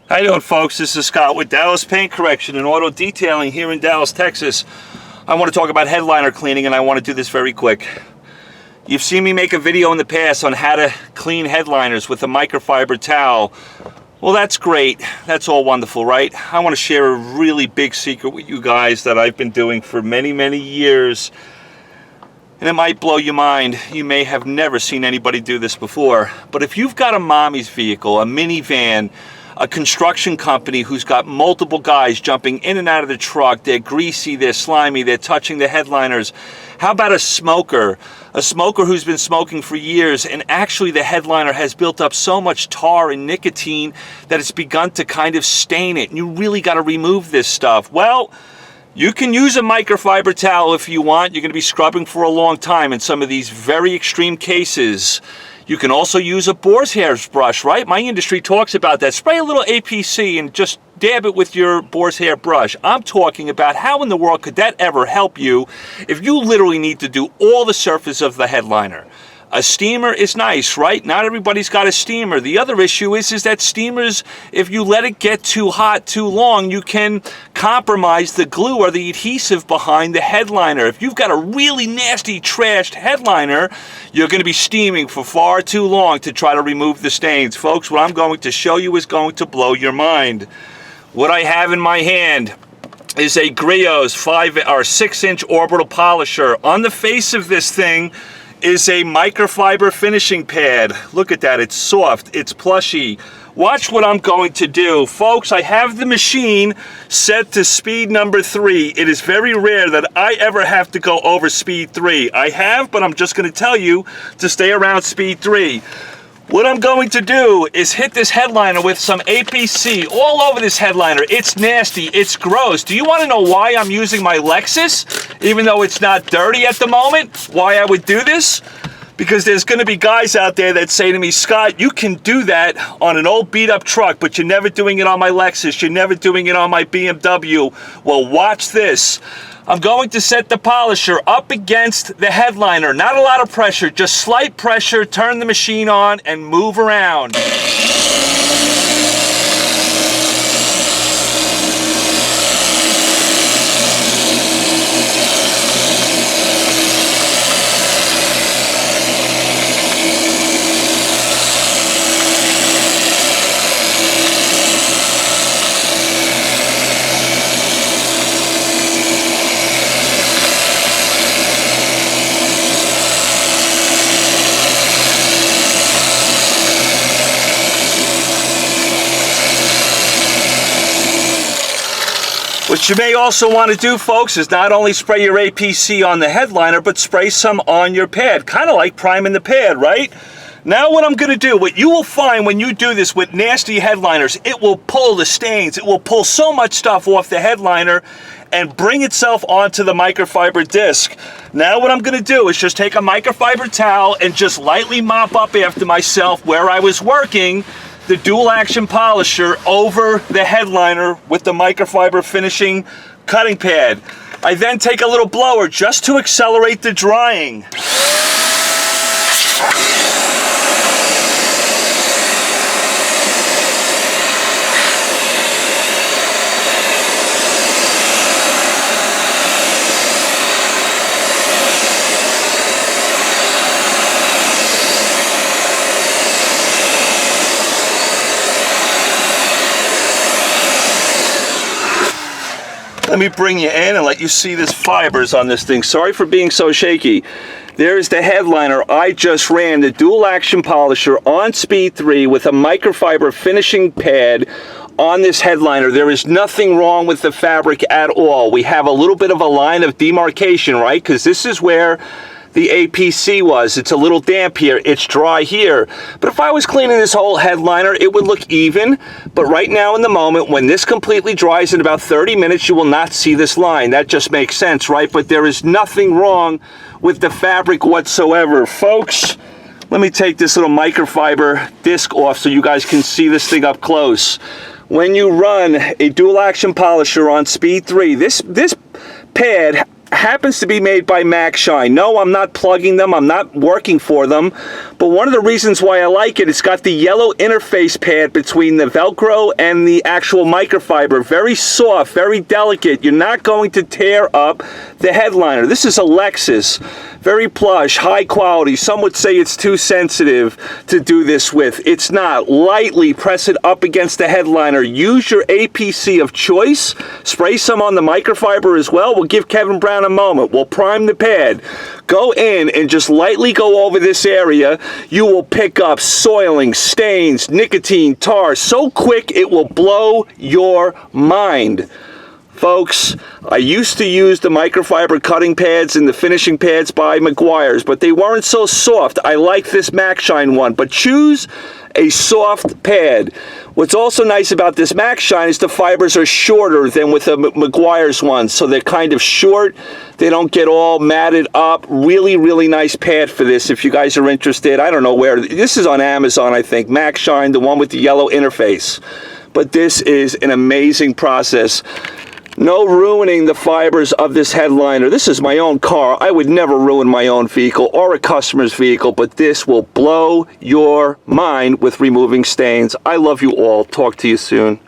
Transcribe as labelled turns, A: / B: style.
A: How you doing, folks? This is Scott with Dallas Paint Correction and Auto Detailing here in Dallas, Texas. I want to talk about headliner cleaning, and I want to do this very quick. You've seen me make a video in the past on how to clean headliners with a microfiber towel. Well, that's great. That's all wonderful, right? I want to share a really big secret with you guys that I've been doing for many, many years. And it might blow your mind. You may have never seen anybody do this before. But if you've got a mommy's vehicle, a minivan, a construction company who's got multiple guys jumping in and out of the truck, they're greasy, they're slimy, they're touching the headliners. How about a smoker? A smoker who's been smoking for years, and actually the headliner has built up so much tar and nicotine that it's begun to kind of stain it. And you really got to remove this stuff. Well, you can use a microfiber towel if you want. You're going to be scrubbing for a long time in some of these very extreme cases. You can also use a boar's hair brush, right? My industry talks about that. Spray a little APC and just dab it with your boar's hair brush. I'm talking about how in the world could that ever help you if you literally need to do all the surface of the headliner. A steamer is nice, right? Not everybody's got a steamer. The other issue is that steamers, if you let it get too hot too long, you can compromise the glue or the adhesive behind the headliner. If you've got a really nasty, trashed headliner, you're going to be steaming for far too long to try to remove the stains. Folks, what I'm going to show you is going to blow your mind. What I have in my hand is a Griot's 6-inch orbital polisher. On the face of this thing is a microfiber finishing pad. Look at that, it's soft, it's plushy. Watch what I'm going to do. Folks, I have the machine set to speed number 3. It is very rare that I ever have to go over speed 3. I have, but I'm just going to tell you to stay around speed 3. What I'm going to do is hit this headliner with some APC all over this headliner. It's nasty, it's gross. Do you want to know why I'm using my Lexus, even though it's not dirty at the moment? Why I would do this? Because there's going to be guys out there that say to me, Scott, you can do that on an old beat up truck, but you're never doing it on my Lexus, you're never doing it on my BMW. Well, watch this. I'm going to set the polisher up against the headliner. Not a lot of pressure, just slight pressure. Turn the machine on and move around. What you may also want to do, folks, is not only spray your APC on the headliner, but spray some on your pad. Kind of like priming the pad, right? Now what I'm going to do, what you will find when you do this with nasty headliners, it will pull the stains. It will pull so much stuff off the headliner and bring itself onto the microfiber disc. Now what I'm going to do is just take a microfiber towel and just lightly mop up after myself where I was working the dual action polisher over the headliner with the microfiber finishing cutting pad. I then take a little blower just to accelerate the drying. Let me bring you in and let you see this fibers on this thing. Sorry for being so shaky. There's the headliner. I just ran the dual action polisher on speed 3 with a microfiber finishing pad on this headliner. There is nothing wrong with the fabric at all. We have a little bit of a line of demarcation, right? Because this is where the APC was. It's a little damp here, it's dry here. But if I was cleaning this whole headliner, it would look even. But right now in the moment, when this completely dries in about 30 minutes, you will not see this line. That just makes sense, right? But there is nothing wrong with the fabric whatsoever. Folks, let me take this little microfiber disc off so you guys can see this thing up close. When you run a dual action polisher on speed 3, this pad happens to be made by Max Shine. No, I'm not plugging them, I'm not working for them, But one of the reasons why I like it, it's got the yellow interface pad between the Velcro and the actual microfiber. Very soft, very delicate. You're not going to tear up the headliner. This is a Lexus. Very plush, high quality. Some would say it's too sensitive to do this with. It's not. Lightly press it up against the headliner. Use your APC of choice. Spray some on the microfiber as well. We'll give Kevin Brown a moment. We'll prime the pad. Go in and just lightly go over this area. You will pick up soiling, stains, nicotine, tar so quick it will blow your mind. Folks, I used to use the microfiber cutting pads and the finishing pads by Meguiar's, but they weren't so soft. I like this MacShine one, but choose a soft pad. What's also nice about this MacShine is the fibers are shorter than with the Meguiar's ones, so they're kind of short. They don't get all matted up. Really, really nice pad for this if you guys are interested. I don't know where. This is on Amazon, I think. MacShine, the one with the yellow interface. But this is an amazing process. No ruining the fibers of this headliner. This is my own car. I would never ruin my own vehicle or a customer's vehicle, but this will blow your mind with removing stains. I love you all. Talk to you soon.